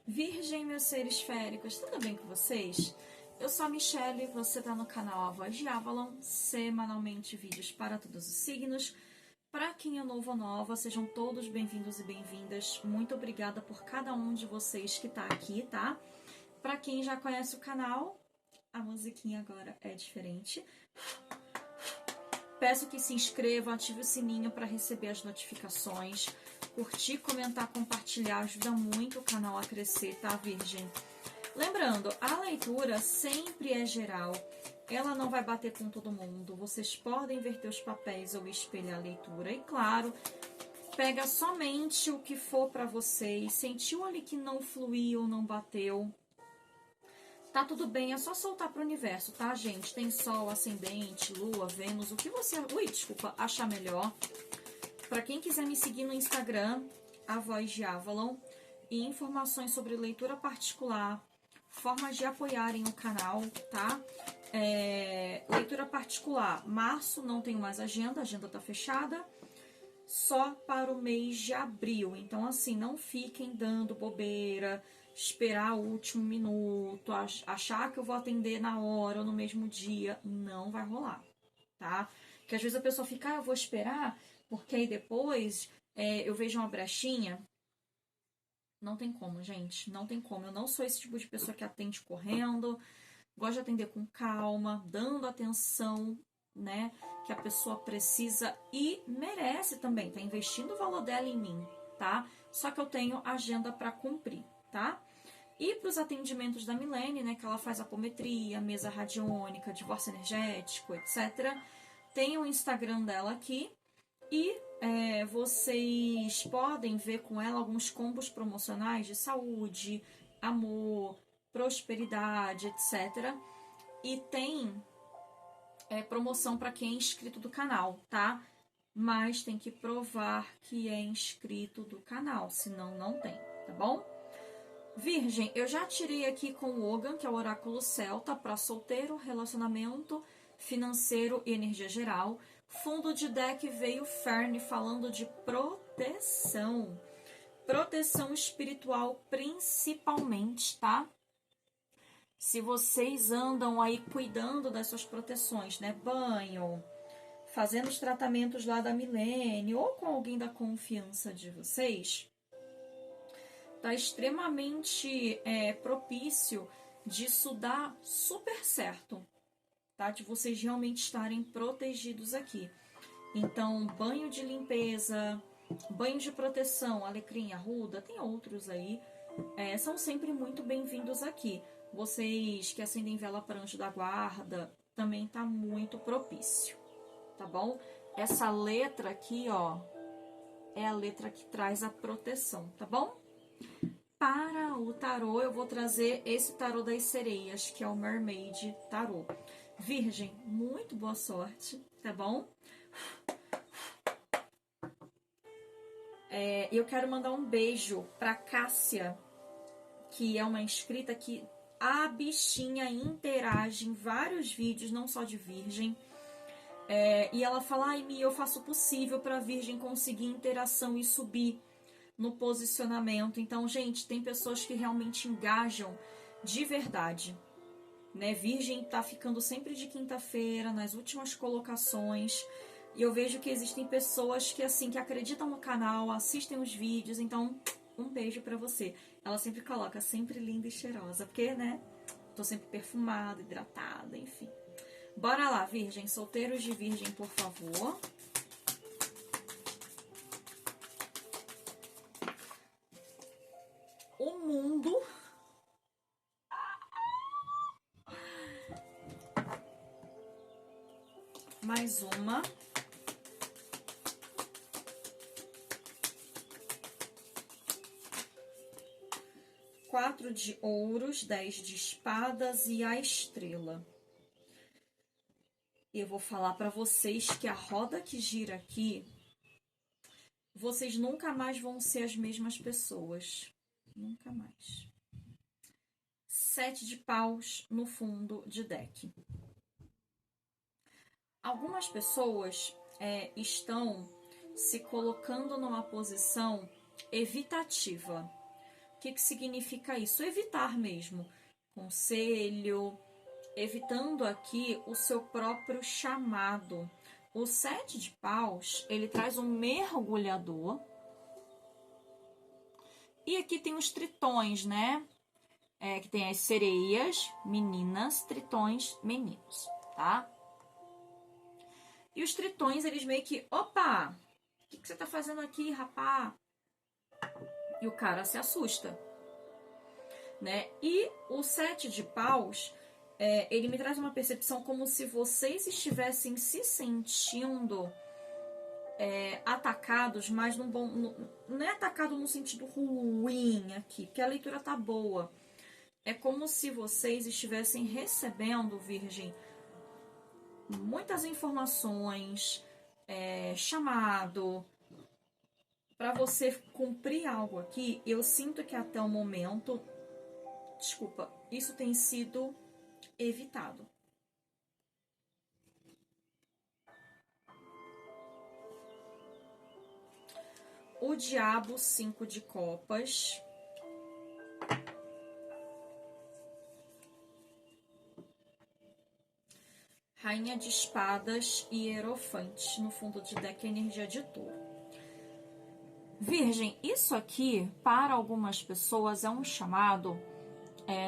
Virgem, meus seres féricos, tudo bem com vocês? Eu sou a Michelle, você está no canal A Voz de Avalon, semanalmente vídeos para todos os signos. Para quem é novo ou nova, sejam todos bem-vindos e bem-vindas. Muito obrigada por cada um de vocês que está aqui, tá? Para quem já conhece o canal, a musiquinha agora é diferente. Peço que se inscreva, ative o sininho para receber as notificações. Curtir, comentar, compartilhar ajuda muito o canal a crescer, tá, Virgem? Lembrando, a leitura sempre é geral. Ela não vai bater com todo mundo. Vocês podem inverter os papéis ou espelhar a leitura. E claro, pega somente o que for para vocês. Sentiu ali que não fluiu, não bateu. Tá tudo bem, é só soltar pro universo, tá, gente? Tem Sol, Ascendente, Lua, Vênus, o que você... achar melhor. Para quem quiser me seguir no Instagram, A Voz de Avalon, e informações sobre leitura particular, formas de apoiarem o canal, tá? Leitura particular, março não tenho mais agenda, a agenda tá fechada, só para o mês de abril. Então, assim, não fiquem dando bobeira, esperar o último minuto, achar que eu vou atender na hora ou no mesmo dia. Não vai rolar, tá? Porque às vezes a pessoa fica, eu vou esperar, porque aí depois eu vejo uma brechinha. Não tem como, gente. Não tem como. Eu não sou esse tipo de pessoa que atende correndo. Gosto de atender com calma, dando atenção, né? Que a pessoa precisa e merece também. Tá investindo o valor dela em mim, tá? Só que eu tenho agenda para cumprir, tá? E para os atendimentos da Milene, né? Que ela faz apometria, mesa radiônica, divórcio energético, etc. Tem o Instagram dela aqui. E vocês podem ver com ela alguns combos promocionais de saúde, amor, prosperidade, etc. E tem promoção para quem é inscrito do canal, tá? Mas tem que provar que é inscrito do canal, senão não tem, tá bom? Virgem, eu já tirei aqui com o Ogan, que é o oráculo celta, para solteiro, relacionamento, financeiro e energia geral. Fundo de deck veio Fern falando de proteção. Proteção espiritual principalmente, tá? Se vocês andam aí cuidando das suas proteções, né? Banho, fazendo os tratamentos lá da Milene ou com alguém da confiança de vocês, tá extremamente propício disso dar super certo, tá? De vocês realmente estarem protegidos aqui. Então, banho de limpeza, banho de proteção, alecrim, arruda, tem outros aí, são sempre muito bem-vindos aqui. Vocês que acendem vela para anjo da guarda, também tá muito propício, tá bom? Essa letra aqui, ó, é a letra que traz a proteção, tá bom? Para o tarô, eu vou trazer esse tarô das sereias, que é o Mermaid Tarô. Virgem, muito boa sorte, tá bom? Eu quero mandar um beijo pra Cássia, que é uma inscrita que a bichinha interage em vários vídeos, não só de Virgem. E ela fala, ai, Mi, eu faço o possível pra Virgem conseguir interação e subir no posicionamento. Então, gente, tem pessoas que realmente engajam de verdade, né? Virgem tá ficando sempre de quinta-feira, nas últimas colocações. E eu vejo que existem pessoas que, assim, que acreditam no canal, assistem os vídeos. Então, um beijo pra você. Ela sempre coloca, sempre linda e cheirosa. Porque, né? Tô sempre perfumada, hidratada, enfim. Bora lá, Virgem. Solteiros de Virgem, por favor. O mundo... Mais uma. Quatro de ouros, 10 de espadas e a estrela. Eu vou falar para vocês que a roda que gira aqui, vocês nunca mais vão ser as mesmas pessoas. Nunca mais. 7 de paus no fundo de deck. Algumas pessoas estão se colocando numa posição evitativa. que significa isso? Evitar mesmo. Conselho, evitando aqui o seu próprio chamado. O 7 de paus, ele traz um mergulhador. E aqui tem os tritões, né? Que tem as sereias, meninas, tritões, meninos, tá? E os tritões, eles meio que, opa, o que você tá fazendo aqui, rapá? E o cara se assusta, né? E o 7 de paus, ele me traz uma percepção como se vocês estivessem se sentindo atacados, mas não é atacado no sentido ruim aqui, porque a leitura tá boa. É como se vocês estivessem recebendo, Virgem, muitas informações, chamado para você cumprir algo aqui. Eu sinto que até o momento, desculpa, isso tem sido evitado. O diabo, 5 de copas. Rainha de espadas e hierofante. No fundo de deck, a energia de touro. Virgem, isso aqui, para algumas pessoas, é um chamado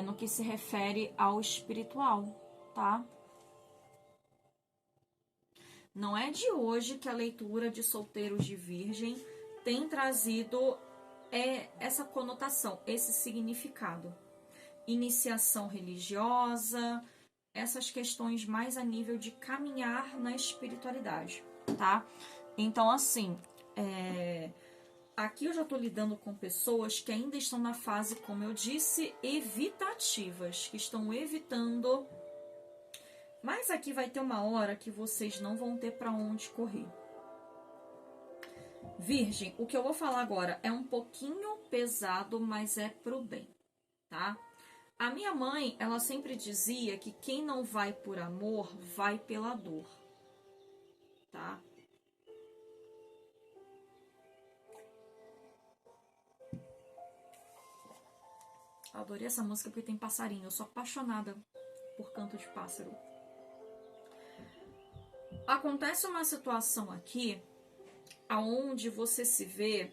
no que se refere ao espiritual, tá? Não é de hoje que a leitura de solteiros de Virgem tem trazido essa conotação, esse significado. Iniciação religiosa, essas questões mais a nível de caminhar na espiritualidade, tá? Então, assim, aqui eu já estou lidando com pessoas que ainda estão na fase, como eu disse, evitativas, que estão evitando. Mas aqui vai ter uma hora que vocês não vão ter para onde correr. Virgem, o que eu vou falar agora é um pouquinho pesado, mas é pro bem, tá? A minha mãe, ela sempre dizia que quem não vai por amor, vai pela dor, tá? Adorei essa música porque tem passarinho. Eu sou apaixonada por canto de pássaro. Acontece uma situação aqui aonde você se vê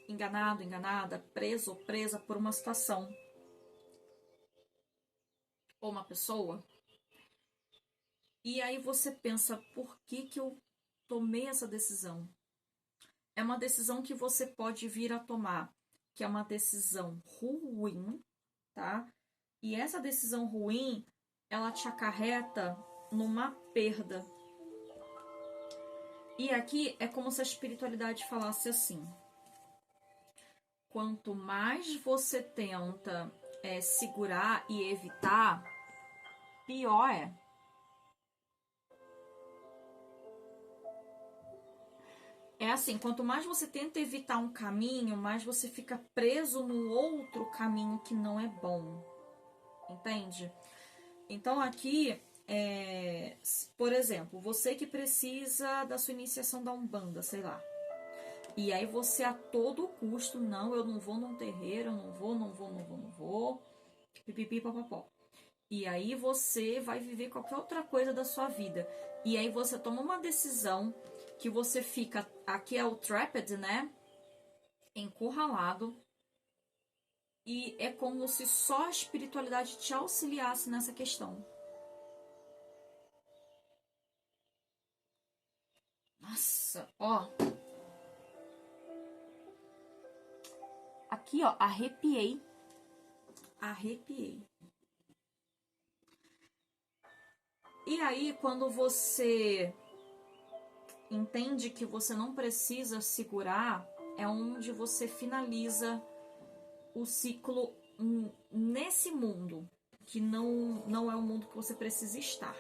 enganado, enganada, preso ou presa por uma situação ou uma pessoa. E aí você pensa, por que eu tomei essa decisão? É uma decisão que você pode vir a tomar, que é uma decisão ruim, tá? E essa decisão ruim, ela te acarreta numa perda. E aqui é como se a espiritualidade falasse assim: quanto mais você tenta segurar e evitar, pior é. É assim, quanto mais você tenta evitar um caminho, mais você fica preso no outro caminho que não é bom. Entende? Então aqui, por exemplo, você que precisa da sua iniciação da Umbanda, sei lá. E aí você a todo custo, não, eu não vou num terreiro, eu não vou, pipipi, papapó. E aí você vai viver qualquer outra coisa da sua vida. E aí você toma uma decisão que você fica, aqui é o trapped, né? Encurralado. E é como se só a espiritualidade te auxiliasse nessa questão. Nossa, ó. Aqui, ó, arrepiei. Arrepiei. E aí, quando você entende que você não precisa segurar, é onde você finaliza o ciclo nesse mundo, que não é o mundo que você precisa estar.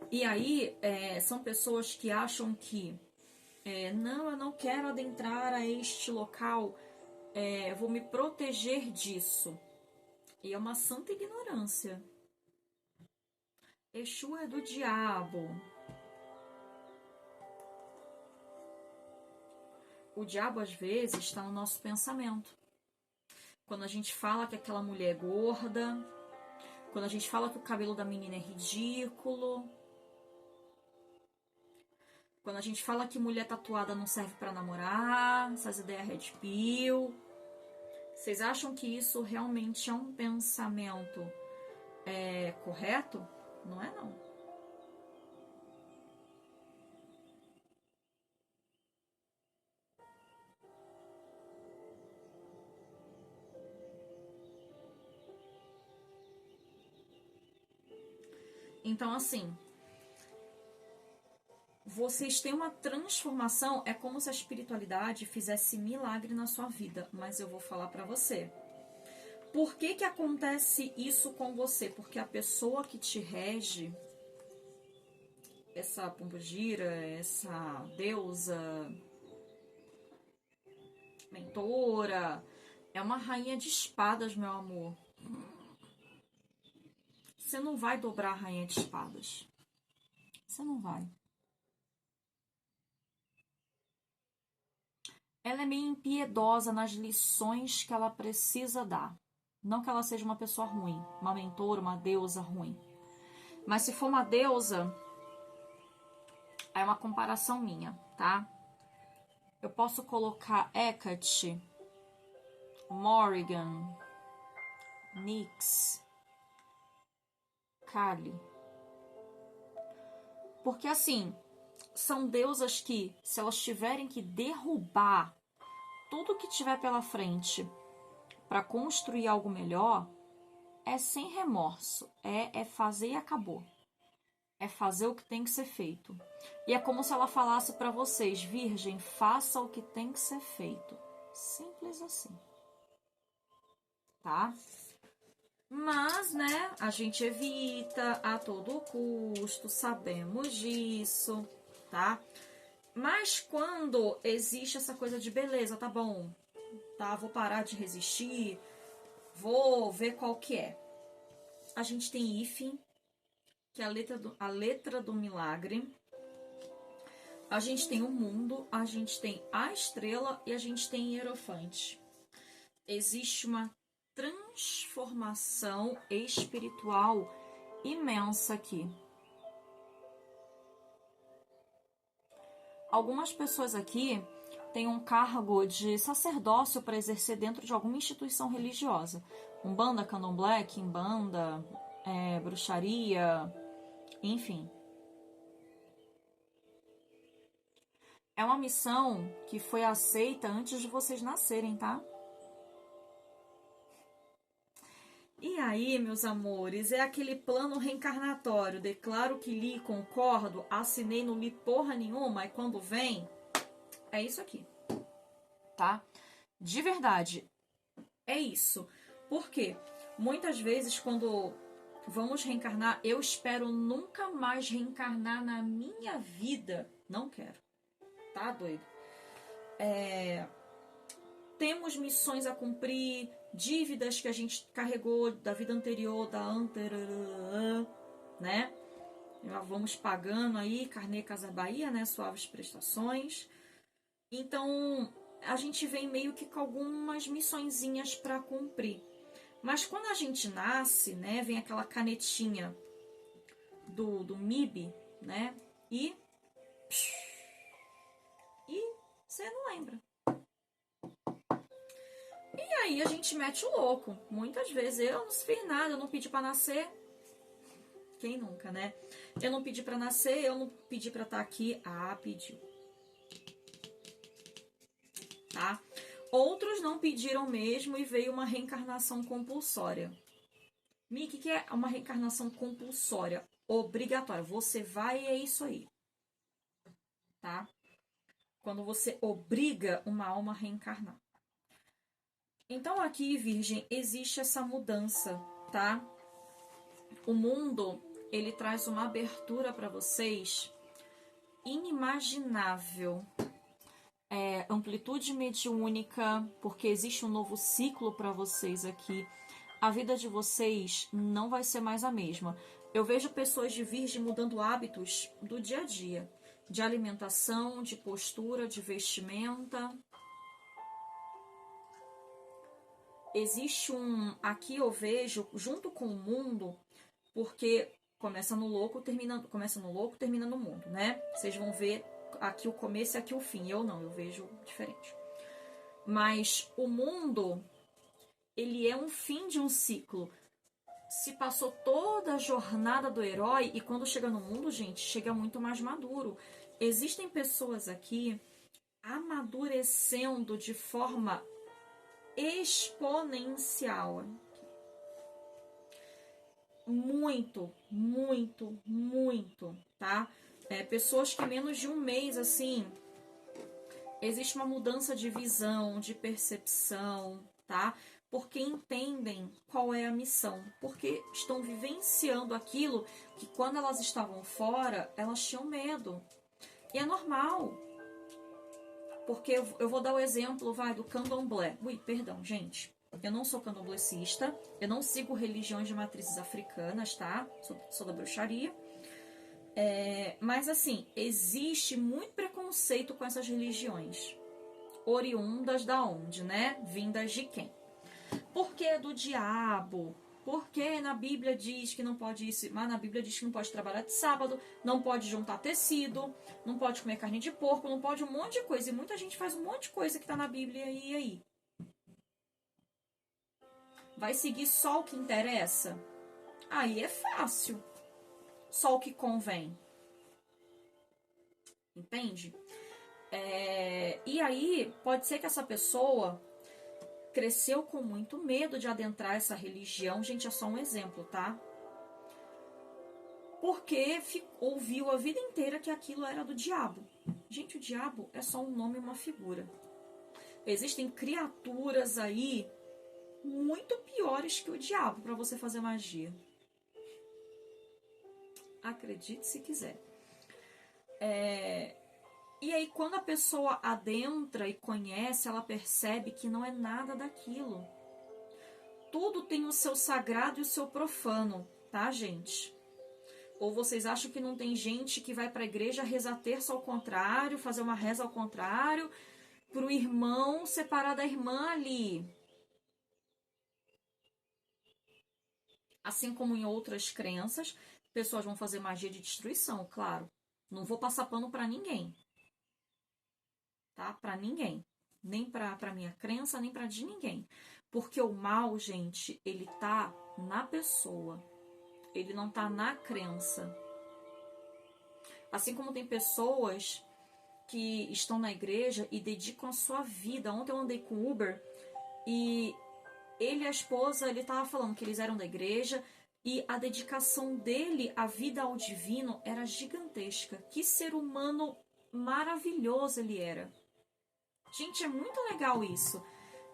E aí, são pessoas que acham que não, eu não quero adentrar a este local, vou me proteger disso. E é uma santa ignorância. Exu é do diabo. o diabo às vezes está no nosso pensamento. Quando a gente fala que aquela mulher é gorda, quando a gente fala que o cabelo da menina é ridículo, quando a gente fala que mulher tatuada não serve pra namorar, essas ideias red pill. Vocês acham que isso realmente é um pensamento correto? Não é não. Então, assim, vocês têm uma transformação, é como se a espiritualidade fizesse milagre na sua vida, mas eu vou falar pra você. Por que que acontece isso com você? Porque a pessoa que te rege, essa pombogira, essa deusa, mentora, é uma rainha de espadas, meu amor. Você não vai dobrar a rainha de espadas. Você não vai. Ela é meio impiedosa nas lições que ela precisa dar. Não que ela seja uma pessoa ruim, uma mentora, uma deusa ruim. Mas se for uma deusa, é uma comparação minha, tá? Eu posso colocar Hecate, Morrigan, Nyx, Kali. Porque assim, são deusas que, se elas tiverem que derrubar tudo que tiver pela frente para construir algo melhor, é sem remorso, é fazer e acabou. É fazer o que tem que ser feito. E é como se ela falasse para vocês, virgem, faça o que tem que ser feito. Simples assim. Tá? Mas, né, a gente evita a todo custo, sabemos disso, tá? Mas quando existe essa coisa de beleza, tá bom, tá, vou parar de resistir, vou ver qual que é. A gente tem hífen, que é a letra do milagre. A gente tem o mundo, a gente tem a estrela e a gente tem Hierofante. Existe uma transformação espiritual imensa aqui. Algumas pessoas aqui têm um cargo de sacerdócio para exercer dentro de alguma instituição religiosa. Umbanda, Candomblé, Quimbanda, bruxaria, enfim. É uma missão que foi aceita antes de vocês nascerem, tá? E aí, meus amores, é aquele plano reencarnatório. Declaro que li, concordo, assinei, não li porra nenhuma, e quando vem, é isso aqui, tá? De verdade, é isso. Por quê? Muitas vezes, quando vamos reencarnar, eu espero nunca mais reencarnar na minha vida. Não quero. Tá, doido? Temos missões a cumprir, dívidas que a gente carregou da vida anterior, né? Já vamos pagando aí, Carnê Casa Bahia, né? Suaves prestações. Então, a gente vem meio que com algumas missõezinhas para cumprir. Mas quando a gente nasce, né? Vem aquela canetinha do MIB, né? E você não lembra. E aí a gente mete o louco. Muitas vezes eu não fiz nada, eu não pedi pra nascer. Quem nunca, né? Eu não pedi pra nascer, eu não pedi pra estar aqui. Ah, pediu. Tá? Outros não pediram mesmo e veio uma reencarnação compulsória. Mi, o que é uma reencarnação compulsória? Obrigatória. Você vai e é isso aí. Tá? Quando você obriga uma alma a reencarnar. Então aqui, Virgem, existe essa mudança, tá? O mundo, ele traz uma abertura para vocês inimaginável. Amplitude mediúnica, porque existe um novo ciclo para vocês aqui. A vida de vocês não vai ser mais a mesma. Eu vejo pessoas de Virgem mudando hábitos do dia a dia. de alimentação, de postura, de vestimenta. Existe aqui eu vejo, junto com o mundo, porque começa no louco, termina no mundo, né? Vocês vão ver aqui o começo e aqui o fim. Eu não, eu vejo diferente. Mas o mundo, ele é um fim de um ciclo. Se passou toda a jornada do herói e quando chega no mundo, gente, chega muito mais maduro. Existem pessoas aqui amadurecendo de forma exponencial. Muito, muito, muito, tá? Pessoas que menos de um mês, assim, existe uma mudança de visão, de percepção, tá? Porque entendem qual é a missão, porque estão vivenciando aquilo que quando elas estavam fora, elas tinham medo. E é normal. Porque eu vou dar o exemplo, do candomblé. Perdão, gente. Eu não sou candomblessista, eu não sigo religiões de matrizes africanas, tá? Sou da bruxaria. Mas assim, existe muito preconceito com essas religiões. Oriundas da onde, né? Vindas de quem? Porque é do diabo. Porque na Bíblia diz que não pode isso, mas na Bíblia diz que não pode trabalhar de sábado, não pode juntar tecido, não pode comer carne de porco, não pode um monte de coisa. E muita gente faz um monte de coisa que tá na Bíblia e aí? Vai seguir só o que interessa? Aí é fácil. Só o que convém. Entende? E aí, pode ser que essa pessoa cresceu com muito medo de adentrar essa religião. Gente, é só um exemplo, tá? Porque ouviu a vida inteira que aquilo era do diabo. Gente, o diabo é só um nome e uma figura. Existem criaturas aí muito piores que o diabo para você fazer magia. Acredite se quiser. E aí, quando a pessoa adentra e conhece, ela percebe que não é nada daquilo. Tudo tem o seu sagrado e o seu profano, tá, gente? Ou vocês acham que não tem gente que vai para a igreja rezar terço ao contrário, fazer uma reza ao contrário, para o irmão separar da irmã ali? Assim como em outras crenças, pessoas vão fazer magia de destruição, claro. Não vou passar pano para ninguém. Tá? Para ninguém. Nem para minha crença, nem para de ninguém. Porque o mal, gente, ele tá na pessoa. Ele não tá na crença. Assim como tem pessoas que estão na igreja e dedicam a sua vida. Ontem eu andei com o Uber e ele e a esposa, ele tava falando que eles eram da igreja e a dedicação dele à vida ao divino era gigantesca. Que ser humano maravilhoso ele era. Gente, é muito legal isso.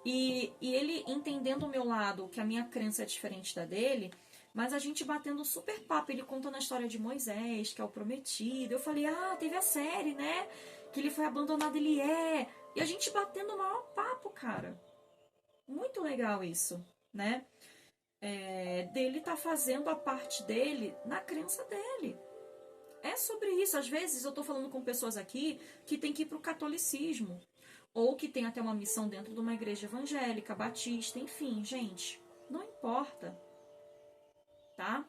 E ele entendendo o meu lado, que a minha crença é diferente da dele, mas a gente batendo super papo, ele contando a história de Moisés, que é o prometido. Eu falei, teve a série, né? Que ele foi abandonado, ele é. E a gente batendo o maior papo, cara. Muito legal isso, né? Dele tá fazendo a parte dele na crença dele. É sobre isso. Às vezes eu tô falando com pessoas aqui que tem que ir pro catolicismo. Ou que tem até uma missão dentro de uma igreja evangélica, batista, enfim, gente. Não importa. Tá?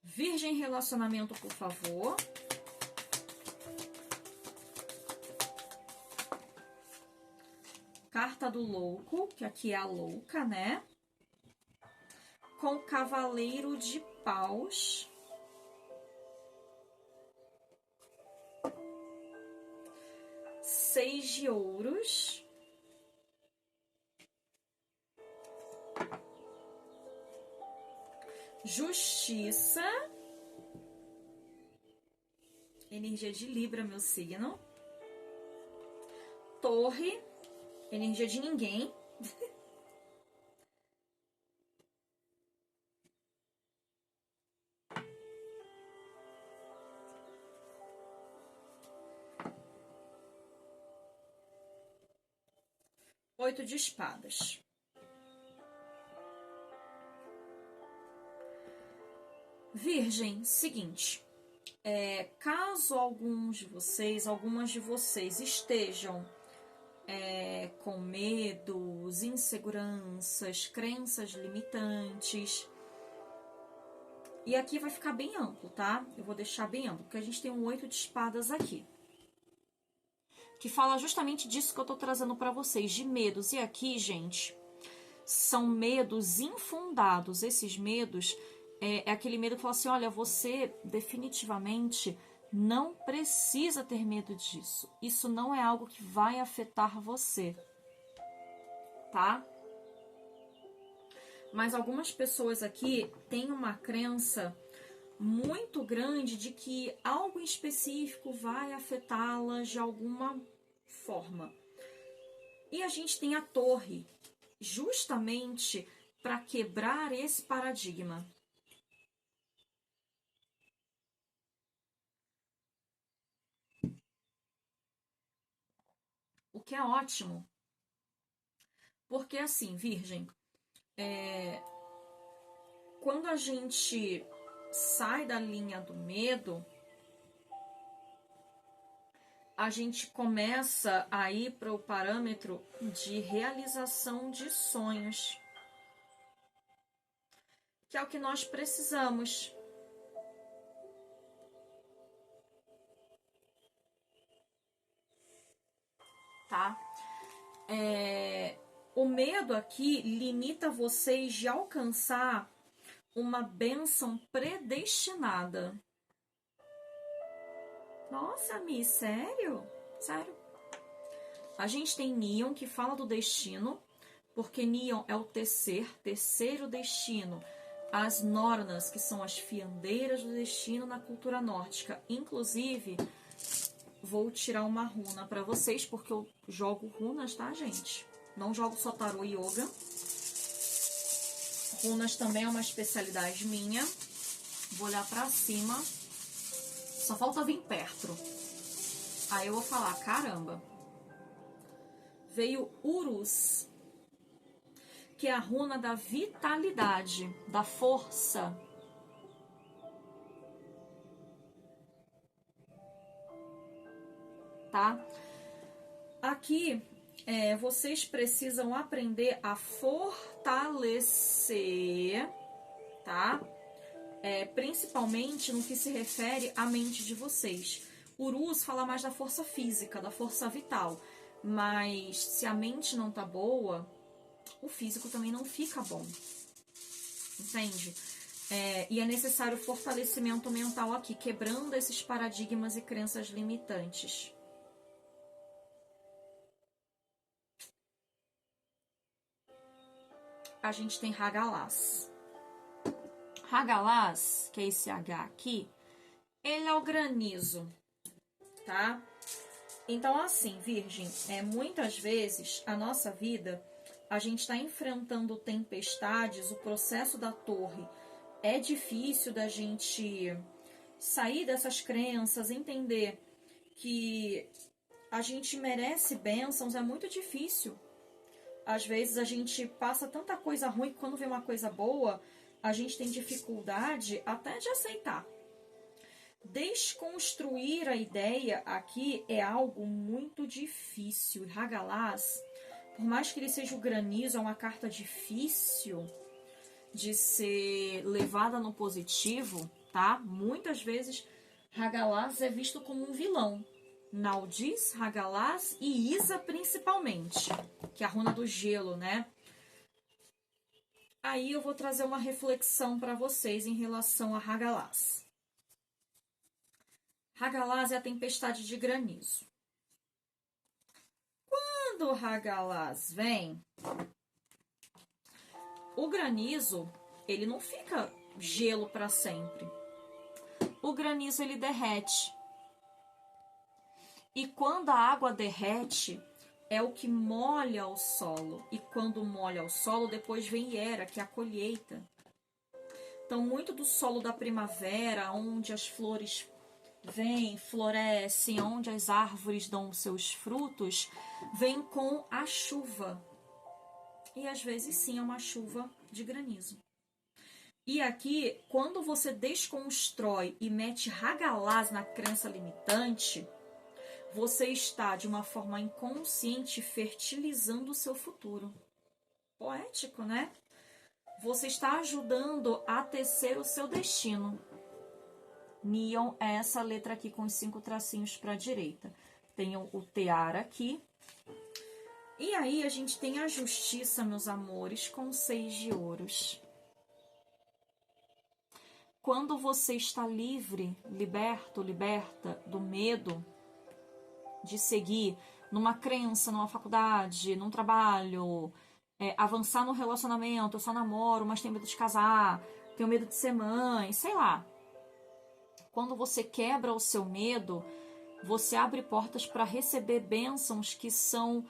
Virgem relacionamento, por favor. Carta do louco, que aqui é a louca, né? Com cavaleiro de paus. Seis de ouros. Justiça. Energia de Libra, meu signo. Torre. Energia de ninguém. Oito de espadas. Virgem, seguinte. Caso alguns de vocês, algumas de vocês estejam com medos, inseguranças, crenças limitantes, e aqui vai ficar bem amplo, tá? Eu vou deixar bem amplo, porque a gente tem um 8 de espadas aqui, que fala justamente disso que eu tô trazendo para vocês, de medos. E aqui, gente, são medos infundados. Esses medos é aquele medo que fala assim, olha, você definitivamente não precisa ter medo disso. Isso não é algo que vai afetar você, tá? Mas algumas pessoas aqui têm uma crença muito grande de que algo em específico vai afetá-las de alguma forma. E a gente tem a torre, justamente para quebrar esse paradigma. O que é ótimo. Porque assim, Virgem, quando a gente sai da linha do medo, a gente começa a ir para o parâmetro de realização de sonhos, que é o que nós precisamos. Tá? O medo aqui limita vocês de alcançar uma bênção predestinada. Nossa, Mi, sério? Sério. A gente tem Nion, que fala do destino, porque Nion é o terceiro destino. As Nornas, que são as fiandeiras do destino na cultura nórdica. Inclusive, vou tirar uma runa para vocês, porque eu jogo runas, tá, gente? Não jogo só tarô e yoga. Runas também é uma especialidade minha. Vou olhar para cima. Só falta vir perto. Aí eu vou falar, caramba. Veio Urus, que é a runa da vitalidade, da força. Tá? Aqui, vocês precisam aprender a fortalecer, tá? Principalmente no que se refere à mente de vocês. Urus fala mais da força física, da força vital. Mas se a mente não tá boa, o físico também não fica bom. Entende? E é necessário fortalecimento mental aqui, quebrando esses paradigmas e crenças limitantes. A gente tem Hagalaz. Hagalaz, que é esse H aqui, ele é o granizo, tá? Então, assim, Virgem, muitas vezes a nossa vida, a gente está enfrentando tempestades, o processo da torre é difícil da gente sair dessas crenças, entender que a gente merece bênçãos, é muito difícil. Às vezes a gente passa tanta coisa ruim que quando vem uma coisa boa, a gente tem dificuldade até de aceitar. Desconstruir a ideia aqui é algo muito difícil. E Hagalaz, por mais que ele seja o granizo, é uma carta difícil de ser levada no positivo, tá? Muitas vezes Hagalaz é visto como um vilão. Naldis, Hagalaz e Isa principalmente, que é a runa do gelo, né? Aí eu vou trazer uma reflexão para vocês em relação a Hagalaz. Hagalaz é a tempestade de granizo. Quando Hagalaz vem, o granizo, ele não fica gelo para sempre. O granizo, ele derrete. E quando a água derrete, é o que molha o solo. E quando molha o solo, depois vem Hera, que é a colheita. Então, muito do solo da primavera, onde as flores vêm, florescem, onde as árvores dão os seus frutos, vem com a chuva. E às vezes sim é uma chuva de granizo. E aqui, quando você desconstrói e mete Hagalaz na crença limitante, você está, de uma forma inconsciente, fertilizando o seu futuro. Poético, né? Você está ajudando a tecer o seu destino. Neon é essa letra aqui com os 5 tracinhos para a direita. Tem o Tear aqui. E aí a gente tem a Justiça, meus amores, com 6 de ouros. Quando você está livre, liberto, liberta do medo de seguir numa crença, numa faculdade, num trabalho, avançar no relacionamento, eu só namoro, mas tenho medo de casar, tenho medo de ser mãe, sei lá. Quando você quebra o seu medo, você abre portas para receber bênçãos que são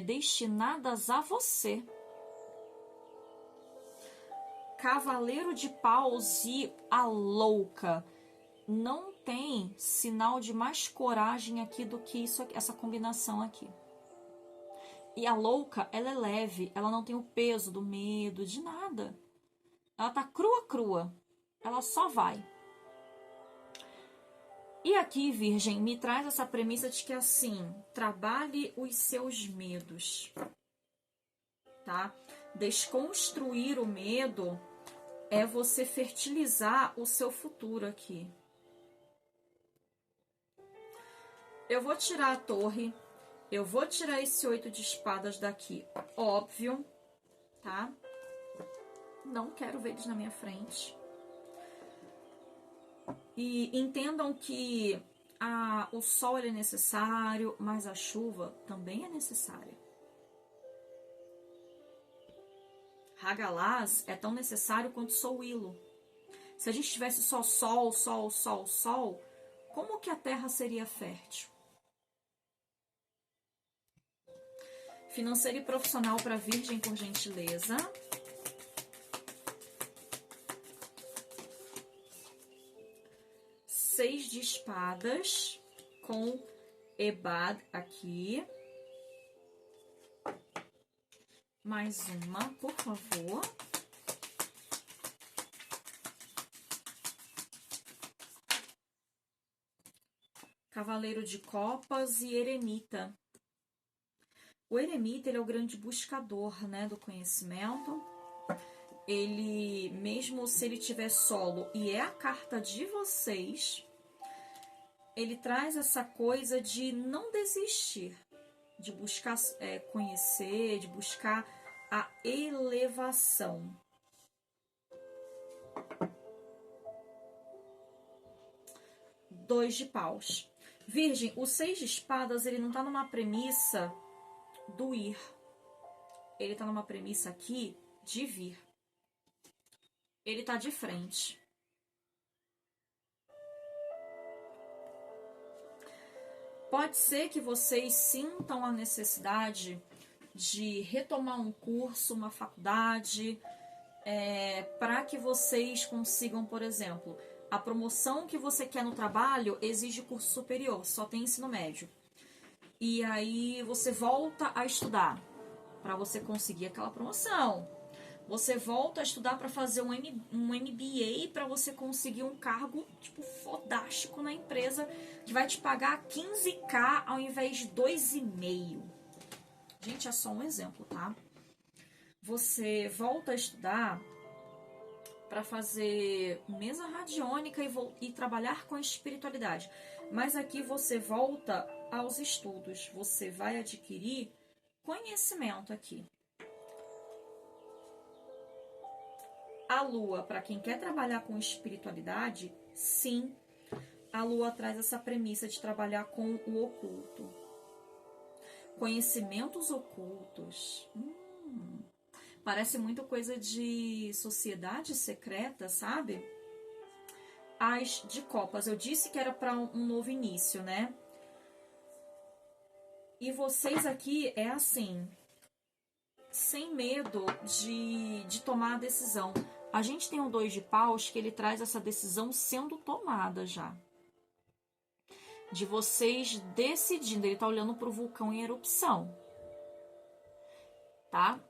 destinadas a você. Cavaleiro de Paus e a Louca. Não tem sinal de mais coragem aqui do que isso, essa combinação aqui. E a Louca, ela é leve, ela não tem o peso do medo, de nada. Ela tá crua. Ela só vai. E aqui, Virgem, me traz essa premissa de que, assim, trabalhe os seus medos, tá? Desconstruir o medo é você fertilizar o seu futuro aqui. Eu vou tirar a torre, eu vou tirar esse 8 de espadas daqui, óbvio, tá? Não quero ver eles na minha frente. E entendam que o sol é necessário, mas a chuva também é necessária. Hagalaz é tão necessário quanto Souilo. Se a gente tivesse só sol, como que a terra seria fértil? Financeiro e profissional para Virgem, por gentileza. Seis de espadas com Ebad aqui. Mais uma, por favor. Cavaleiro de Copas e Eremita. O Eremita, ele é o grande buscador, né, do conhecimento. Ele, mesmo se ele tiver solo e é a carta de vocês, ele traz essa coisa de não desistir, de buscar conhecer, de buscar a elevação. Dois de paus. Virgem, o 6 de espadas, ele não está numa premissa do ir. Ele está numa premissa aqui de vir. Ele está de frente. Pode ser que vocês sintam a necessidade de retomar um curso, uma faculdade, para que vocês consigam, por exemplo, a promoção que você quer no trabalho exige curso superior, só tem ensino médio. E aí você volta a estudar para você conseguir aquela promoção. Você volta a estudar para fazer um MBA para você conseguir um cargo tipo fodástico na empresa que vai te pagar 15k ao invés de 2,5. Gente, é só um exemplo, tá? Você volta a estudar para fazer mesa radiônica e trabalhar com a espiritualidade. Mas aqui você volta aos estudos. Você vai adquirir conhecimento aqui. A lua, para quem quer trabalhar com espiritualidade, sim, a lua traz essa premissa de trabalhar com o oculto. Conhecimentos ocultos. Parece muito coisa de sociedade secreta, sabe? As de copas, eu disse que era para um novo início, né? E vocês aqui é assim, sem medo de tomar a decisão. A gente tem o 2 de paus que ele traz essa decisão sendo tomada já. De vocês decidindo. Ele tá olhando pro vulcão em erupção. Tá?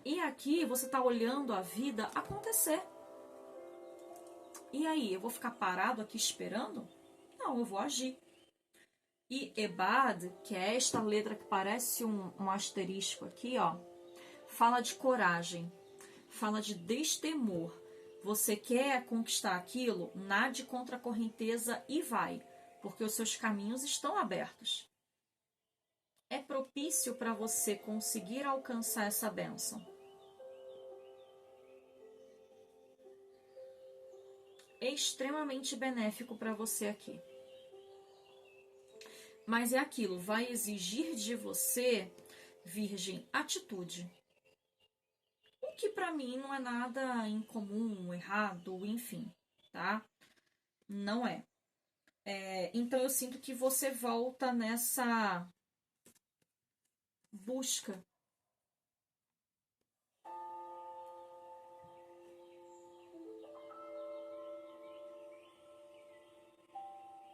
E aqui você tá olhando a vida acontecer. E aí, eu vou ficar parado aqui esperando? Não, eu vou agir. E Ebad, que é esta letra que parece um asterisco aqui, ó, fala de coragem, fala de destemor. Você quer conquistar aquilo? Nade contra a correnteza e vai, porque os seus caminhos estão abertos. É propício para você conseguir alcançar essa bênção. É extremamente benéfico para você aqui. Mas é aquilo, vai exigir de você, Virgem, atitude. O que para mim não é nada incomum, errado, enfim, tá? Não é. Então eu sinto que você volta nessa busca.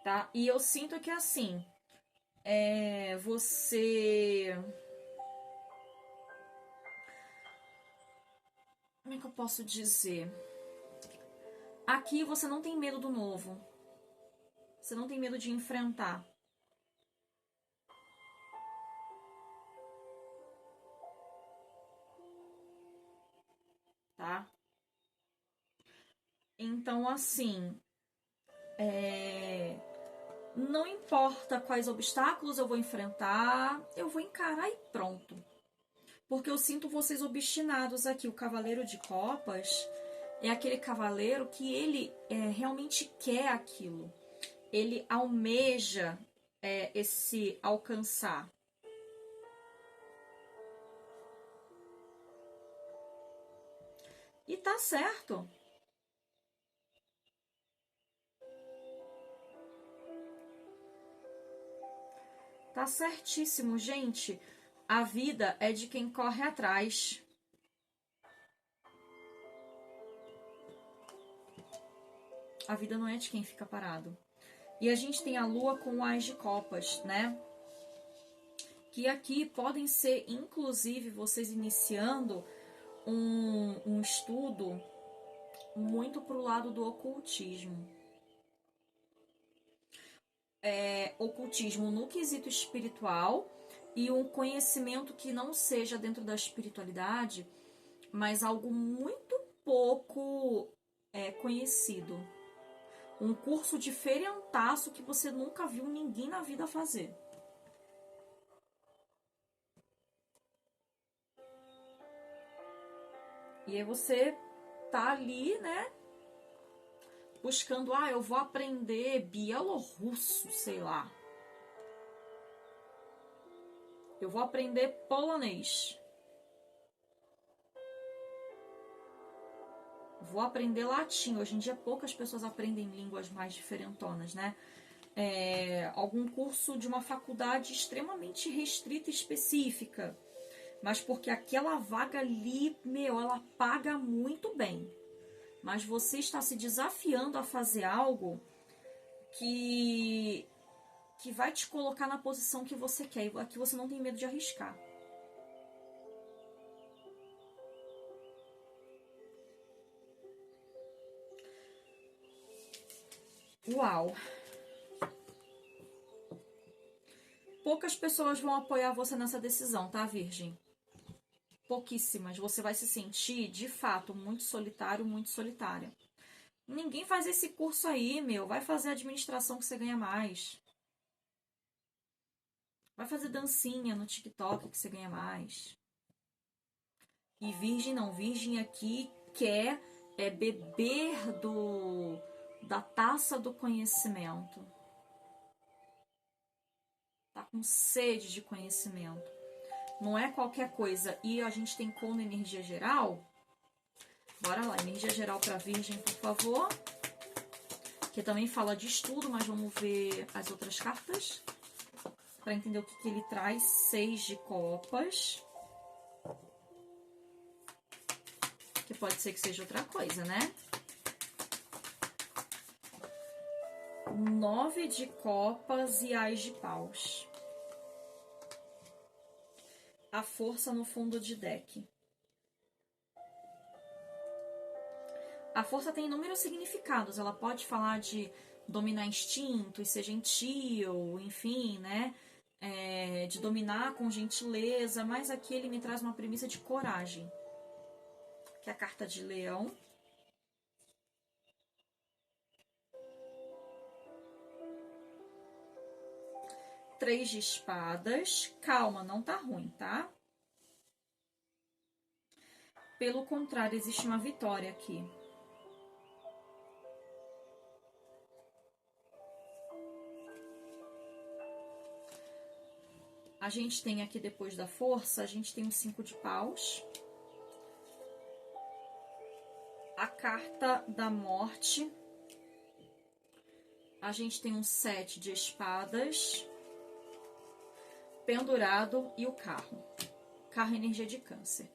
Tá? E eu sinto que assim, você. Como é que eu posso dizer? Aqui você não tem medo do novo. Você não tem medo de enfrentar. Tá? Então, assim, não importa quais obstáculos eu vou enfrentar, eu vou encarar e pronto. Porque eu sinto vocês obstinados aqui. O Cavaleiro de Copas é aquele cavaleiro que ele realmente quer aquilo. Ele almeja esse alcançar. E tá certo. Tá certíssimo, gente. A vida é de quem corre atrás. A vida não é de quem fica parado. E a gente tem a lua com o Ás de Copas, né? Que aqui podem ser, inclusive, vocês iniciando um estudo muito pro lado do ocultismo. Ocultismo no quesito espiritual e um conhecimento que não seja dentro da espiritualidade, mas algo muito pouco conhecido. Um curso diferentaço que você nunca viu ninguém na vida fazer. E aí você tá ali, né? Buscando, eu vou aprender bielorrusso, sei lá. Eu vou aprender polonês. Vou aprender latim. Hoje em dia poucas pessoas aprendem línguas mais diferentonas, né? Algum curso de uma faculdade extremamente restrita e específica. Mas porque aquela vaga ali, ela paga muito bem. Mas você está se desafiando a fazer algo que vai te colocar na posição que você quer. E aqui você não tem medo de arriscar. Uau! Poucas pessoas vão apoiar você nessa decisão, tá, Virgem? Pouquíssimas. Você vai se sentir, de fato, muito solitário, muito solitária. Ninguém faz esse curso aí, Vai fazer administração que você ganha mais. Vai fazer dancinha no TikTok que você ganha mais. E virgem não. Virgem aqui quer beber da taça do conhecimento. Tá com sede de conhecimento. Não é qualquer coisa. E a gente tem como energia geral. Bora lá, energia geral para Virgem, por favor. Que também fala de estudo, mas vamos ver as outras cartas. Para entender o que ele traz. 6 de copas. Que pode ser que seja outra coisa, né? 9 de copas e Ás de paus. A força no fundo de deck. A força tem inúmeros significados. Ela pode falar de dominar instintos, ser gentil, enfim, né? De dominar com gentileza, mas aqui ele me traz uma premissa de coragem, que é a carta de Leão. Três de espadas. Calma, não tá ruim, tá? Pelo contrário, existe uma vitória aqui. A gente tem aqui, depois da força, a gente tem um 5 de paus. A carta da morte. A gente tem um 7 de espadas. Pendurado e o carro. Carro energia de câncer.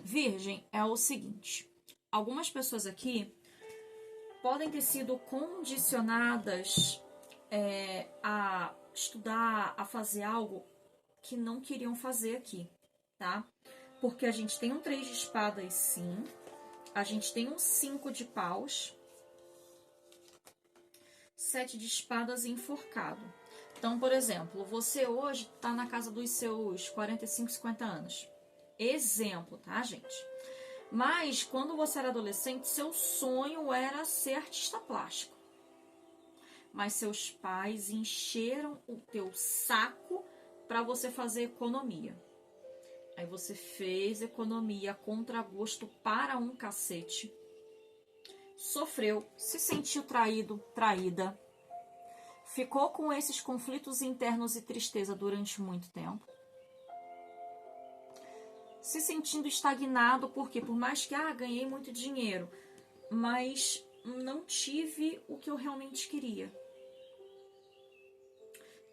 Virgem, é o seguinte. Algumas pessoas aqui podem ter sido condicionadas a estudar, a fazer algo que não queriam fazer aqui, tá? Porque a gente tem um 3 de espadas, sim. A gente tem um 5 de paus. 7 de espadas e enforcado. Então, por exemplo, você hoje está na casa dos seus 45, 50 anos. Exemplo, tá, gente? Mas, quando você era adolescente, seu sonho era ser artista plástico. Mas seus pais encheram o teu saco para você fazer economia. Aí você fez economia a contragosto para um cacete. Sofreu, se sentiu traído, traída. Ficou com esses conflitos internos e tristeza durante muito tempo. Se sentindo estagnado, porque por mais que ganhei muito dinheiro, mas não tive o que eu realmente queria.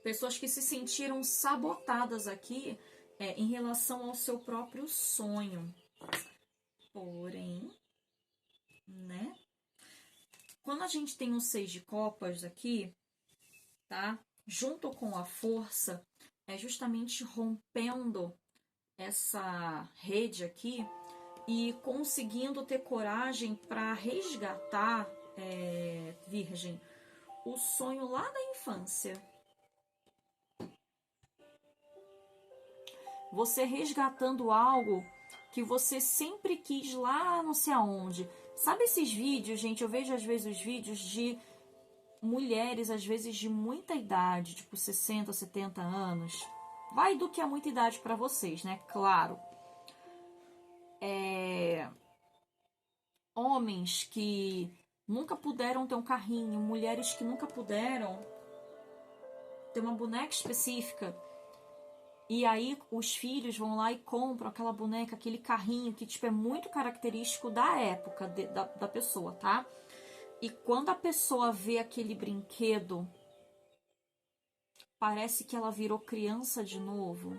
Pessoas que se sentiram sabotadas aqui em relação ao seu próprio sonho. Porém, né? Quando a gente tem o 6 de copas aqui, tá? Junto com a força, é justamente rompendo essa rede aqui e conseguindo ter coragem para resgatar, Virgem, o sonho lá da infância. Você resgatando algo que você sempre quis lá não sei aonde. Sabe esses vídeos, gente? Eu vejo às vezes os vídeos de mulheres, às vezes de muita idade, tipo 60, 70 anos. Vai do que é muita idade para vocês, né? Claro. Homens que nunca puderam ter um carrinho, mulheres que nunca puderam ter uma boneca específica. E aí os filhos vão lá e compram aquela boneca, aquele carrinho que tipo, é muito característico da época da pessoa, tá? E quando a pessoa vê aquele brinquedo, parece que ela virou criança de novo.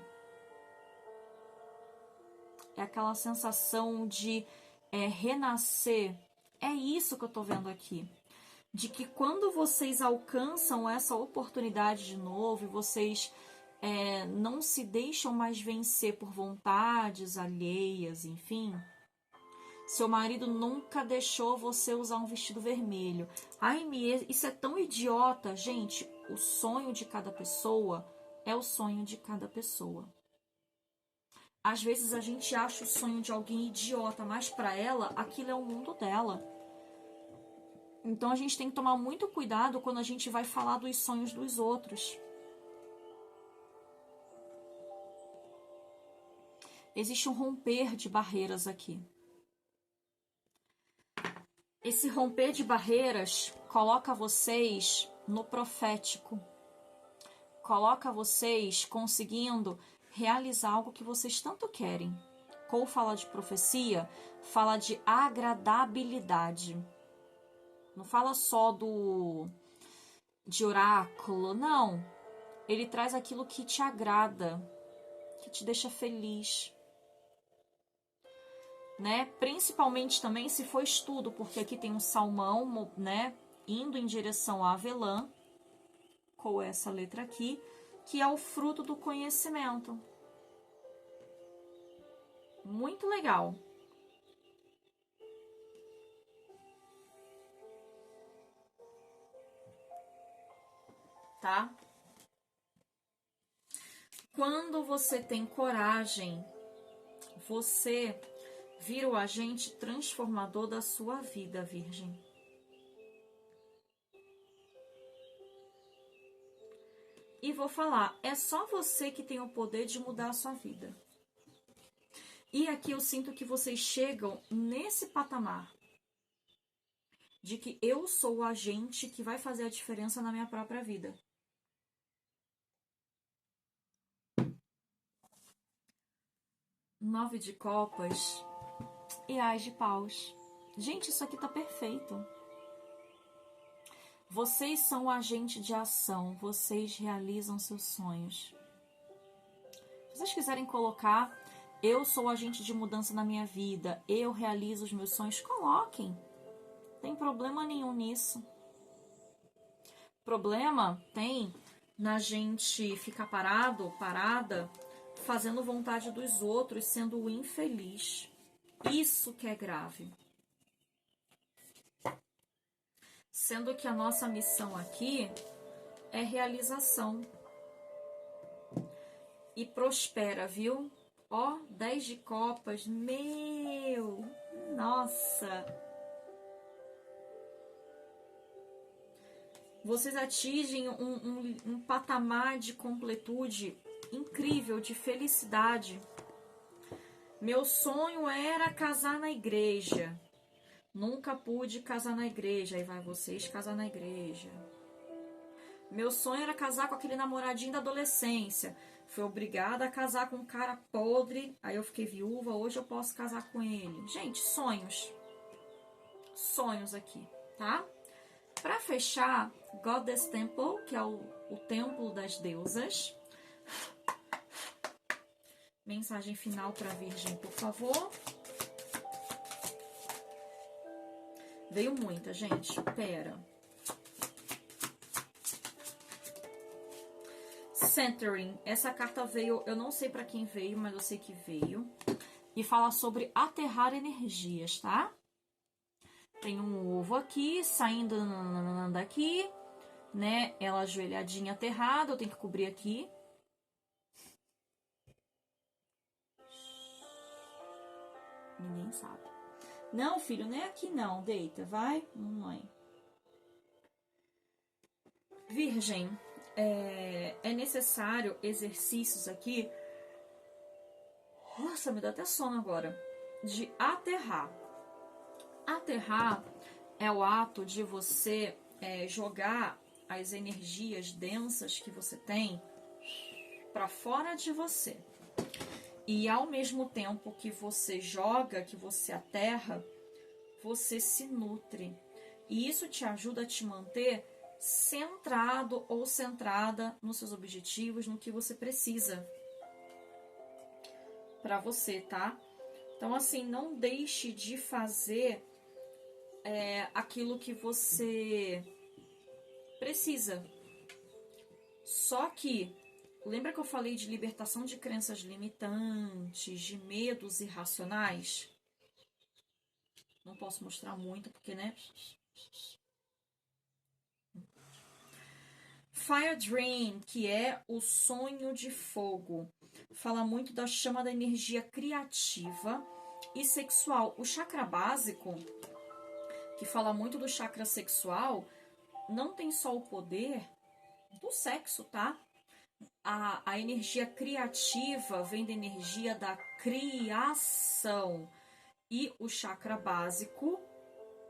É aquela sensação de renascer. É isso que eu tô vendo aqui. De que quando vocês alcançam essa oportunidade de novo, vocês não se deixam mais vencer por vontades alheias, enfim. Seu marido nunca deixou você usar um vestido vermelho. Ai, isso é tão idiota. Gente, o sonho de cada pessoa é o sonho de cada pessoa. Às vezes a gente acha o sonho de alguém idiota, mas para ela, aquilo é o mundo dela. Então a gente tem que tomar muito cuidado quando a gente vai falar dos sonhos dos outros. Existe um romper de barreiras aqui. Esse romper de barreiras coloca vocês no profético. Coloca vocês conseguindo realizar algo que vocês tanto querem. Cole fala de profecia, fala de agradabilidade. Não fala só de oráculo, não. Ele traz aquilo que te agrada, que te deixa feliz. Né? Principalmente também se for estudo, porque aqui tem um salmão, né, indo em direção à avelã, com essa letra aqui, que é o fruto do conhecimento. Muito legal. tá? Quando você tem coragem, você vira o agente transformador da sua vida, Virgem. E vou falar, é só você que tem o poder de mudar a sua vida. E aqui eu sinto que vocês chegam nesse patamar de que eu sou o agente que vai fazer a diferença na minha própria vida. Nove de copas e ás de paus. Gente, isso aqui tá perfeito. Vocês são o agente de ação, vocês realizam seus sonhos. Se vocês quiserem colocar, eu sou o agente de mudança na minha vida, eu realizo os meus sonhos, coloquem. Não tem problema nenhum nisso. Problema tem na gente ficar parada, fazendo vontade dos outros, sendo infeliz. Isso que é grave. Sendo que a nossa missão aqui é realização. E prospera, viu? Ó, 10 de copas, meu, nossa. Vocês atingem um patamar de completude incrível, de felicidade. Meu sonho era casar na igreja. Nunca pude casar na igreja. Aí vai vocês casar na igreja. Meu sonho era casar com aquele namoradinho da adolescência. Fui obrigada a casar com um cara podre. Aí eu fiquei viúva. Hoje eu posso casar com ele. Gente, sonhos. Sonhos aqui, tá? Pra fechar, Goddess Temple, que é o templo das deusas. Mensagem final pra Virgem, por favor. Veio muita, gente. Pera. Centering. Essa carta veio, eu não sei pra quem veio, mas eu sei que veio. E fala sobre aterrar energias, tá? Tem um ovo aqui, saindo daqui, né? Ela ajoelhadinha aterrada, eu tenho que cobrir aqui. Ninguém sabe. Não, filho, não é aqui não. Deita, vai, mamãe. Virgem, é necessário exercícios aqui. Nossa, me dá até sono agora. De aterrar. Aterrar é o ato de você jogar as energias densas que você tem para fora de você. E ao mesmo tempo que você joga, que você aterra, você se nutre. E isso te ajuda a te manter centrado ou centrada nos seus objetivos, no que você precisa para você, tá? Então, assim, não deixe de fazer aquilo que você precisa. Só que, lembra que eu falei de libertação de crenças limitantes, de medos irracionais? Não posso mostrar muito, porque, né? Fire Dream, que é o sonho de fogo. Fala muito da chama da energia criativa e sexual. O chakra básico, que fala muito do chakra sexual, não tem só o poder do sexo, tá? A energia criativa vem da energia da criação. E o chakra básico,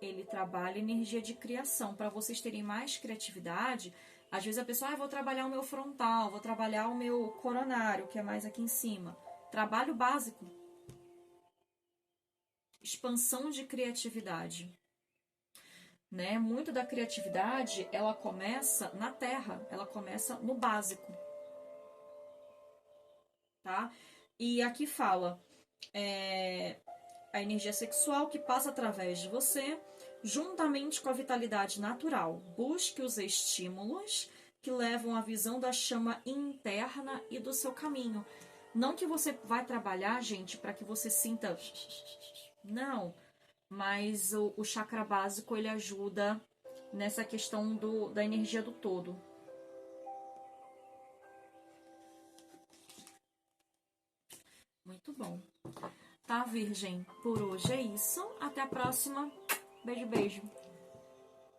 ele trabalha energia de criação. Para vocês terem mais criatividade, às vezes a pessoa, vou trabalhar o meu frontal, vou trabalhar o meu coronário, que é mais aqui em cima. Trabalho básico. Expansão de criatividade. Né? Muito da criatividade, ela começa na terra, ela começa no básico. Tá? E aqui fala a energia sexual que passa através de você, juntamente com a vitalidade natural. Busque os estímulos que levam à visão da chama interna e do seu caminho. Não que você vai trabalhar, gente, para que você sinta... Não, mas o chakra básico, ele ajuda nessa questão da energia do todo. Muito bom. Tá, Virgem? Por hoje é isso. Até a próxima. Beijo, beijo.